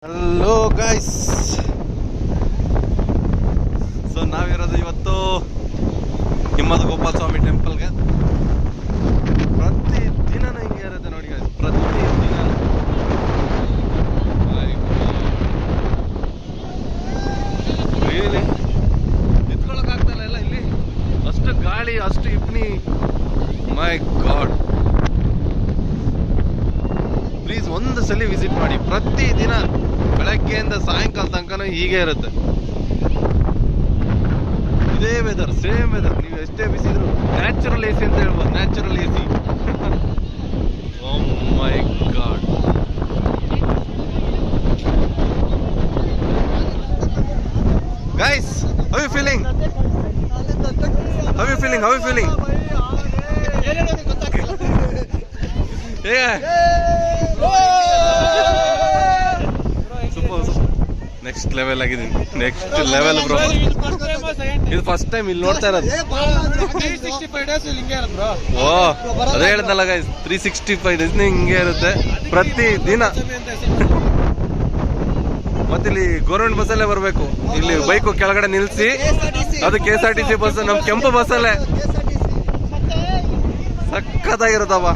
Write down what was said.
Hello guys, so ನಾವಿರೋದು ಇವತ್ತು ಹಿಮ್ಮದ ಗೋಪಾಲ ಸ್ವಾಮಿ ಟೆಂಪಲ್ಗೆ. ಪ್ರತಿ ದಿನನೂ ಹಿಂಗೆ ಇರುತ್ತೆ ನೋಡಿ ಗೈಸ್, ಪ್ರತಿ ದಿನ ರಿಯಲಿ ನಿಂತ್ಕೊಳ್ಳೋಕ್ಕಾಗ್ತಾಯಿಲ್ಲ ಎಲ್ಲ. ಇಲ್ಲಿ ಅಷ್ಟು ಗಾಳಿ, ಅಷ್ಟು ಇಬ್ನಿ, ಮೈ ಗಾಡ್. ಪ್ಲೀಸ್ ಒಂದು ಸಲ ವಿಸಿಟ್ ಮಾಡಿ. ಪ್ರತಿ ದಿನ ಬೆಳಗ್ಗೆಯಿಂದ ಸಾಯಂಕಾಲ ತನಕ ಹೀಗೆ ಇರುತ್ತೆ. ಇದೇ ವೆದರ್, ಸೇಮ್ ವೆದರ್. ನೀವು ಎಷ್ಟೇ ಬಿಸಿದ್ರು ನ್ಯಾಚುರಲ್ ಎ ಸಿ ಅಂತ ಹೇಳ್ಬೋದು, natural A C. Oh my God. Guys, how you feeling? How you feeling? How you feeling? Next level ಆಗಿದ್ದೀನಿ, ನೆಕ್ಸ್ಟ್ ಲೆವೆಲ್ ಬ್ರೋ. ಇದು ಫಸ್ಟ್ ಟೈಮ್ ಇಲ್ಲಿ ನೋಡ್ತಾ ಇರೋದು. ಓ ಅದೇ ಹೇಳ್ದಲ್ಲ ಗೈಸ್, 365 ಡೇಸ್ ಹಿಂಗೆ ಇರುತ್ತೆ ಪ್ರತಿ ದಿನ. ಮತ್ತೆ ಇಲ್ಲಿ ಗೌರ್ಮೆಂಟ್ ಬಸ್ಸಲ್ಲೇ ಬರಬೇಕು. ಇಲ್ಲಿ ಬೈಕು ಕೆಳಗಡೆ ನಿಲ್ಸಿ, ಅದು KSRTC ಬಸ್, ನಮ್ ಕೆಂಪು ಬಸ್ಸಲ್ಲೇ. ಸಕ್ಕತ್ತಾಗಿರುತ್ತಪ್ಪ.